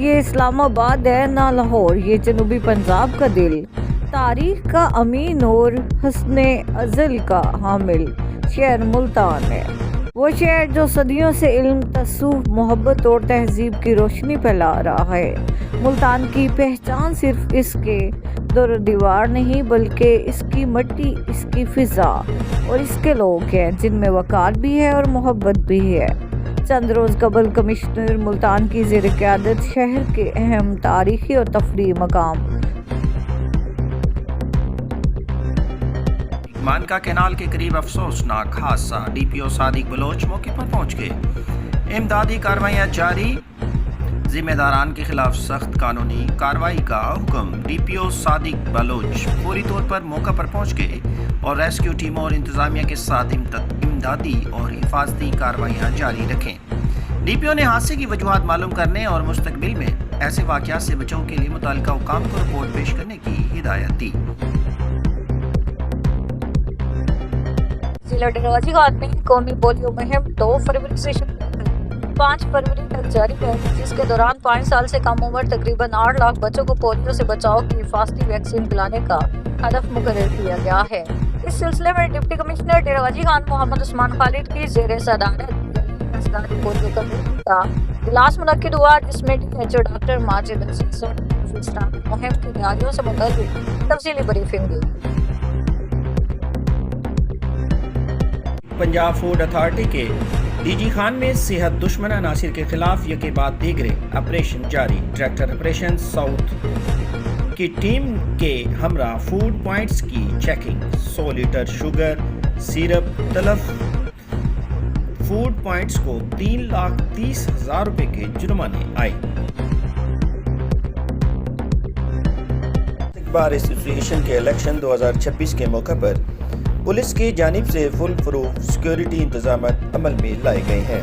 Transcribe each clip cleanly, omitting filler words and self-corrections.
یہ اسلام آباد ہے نہ لاہور، یہ جنوبی پنجاب کا دل، تاریخ کا امین اور حسن ازل کا حامل شہر ملتان ہے۔ وہ شہر جو صدیوں سے علم، تصوف، محبت اور تہذیب کی روشنی پھیلا رہا ہے۔ ملتان کی پہچان صرف اس کے در دیوار نہیں بلکہ اس کی مٹی، اس کی فضا اور اس کے لوگ ہیں جن میں وقار بھی ہے اور محبت بھی ہے۔ چند روز قبل کمشنر ملتان کی زیر قیادت شہر کے اہم تاریخی اور تفریحی مقام مانکا کینال کے قریب افسوسناک حادثہ، ڈی پی او صادق بلوچ موقع پر پہنچ گئے۔ امدادی کارروائیاں جاری، ذمہ داران کے خلاف سخت قانونی کارروائی کا حکم۔ ڈی پی او صادق بلوچ فوری طور پر موقع پر پہنچ گئے اور ریسکیو ٹیموں اور انتظامیہ کے ساتھ امدادی اور حفاظتی کارروائیاں جاری رکھیں۔ ڈی پی او نے حادثے کی وجوہات معلوم کرنے اور مستقبل میں ایسے واقعات سے بچاؤ کے لیے متعلقہ حکام کو رپورٹ پیش کرنے کی ہدایت دی۔ ضلع ڈیراجی گھاٹ میں قومی پولیو مہم 2 فروری سے شروع ہوئی، 5 فروری تک جاری ہے، جس کے دوران 5 سال سے کم عمر تقریباً 8 لاکھ بچوں کو پولیو سے بچاؤ کی حفاظتی ویکسین پلانے کا ہدف مقرر کیا گیا ہے۔ اس سلسلے میں ڈپٹی کمشنر ڈیراجی گھاٹ محمد عثمان خالد کی زیر صدارت پولیو کمیٹی کا اجلاس منعقد ہوا، جس میں D H O doctor Majid Aziz اور مہم کی تیاریوں سے متعلق تفصیلی بریفنگ دی۔ پنجاب فوڈ اتھارٹی کے ڈی جی خان میں صحت دشمن عناصر کے خلاف یکے بعد دیگرے آپریشن جاری۔ ڈائریکٹر آپریشن ساؤتھ کی ٹیم کے ہمراہ فوڈ پوائنٹس کی چیکنگ، 100 لیٹر شوگر سیرپ تلف۔ فوڈ پوائنٹس کو 3,30,000 روپے کے جرمانے آئے۔ بار ایسوسی ایشن کے الیکشن 2026 کے موقع پر پولیس کی جانب سے فل پروف سیکیورٹی انتظامات عمل میں لائے گئے ہیں۔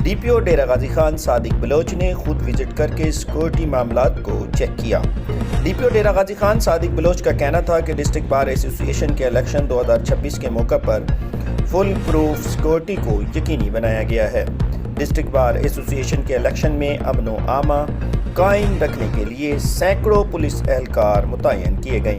ڈی پی او ڈیرہ غازی خان صادق بلوچ نے خود وزٹ کر کے سیکیورٹی معاملات کو چیک کیا۔ ڈی پی او ڈیرہ غازی خان صادق بلوچ کا کہنا تھا کہ ڈسٹرکٹ بار ایسوسی ایشن کے الیکشن 2026 کے موقع پر فل پروف سیکیورٹی کو یقینی بنایا گیا ہے۔ ڈسٹرکٹ بار ایسوسی ایشن کے الیکشن میں امن و امان قائم رکھنے کے لیے سینکڑوں پولیس اہلکار متعین کیے گئے۔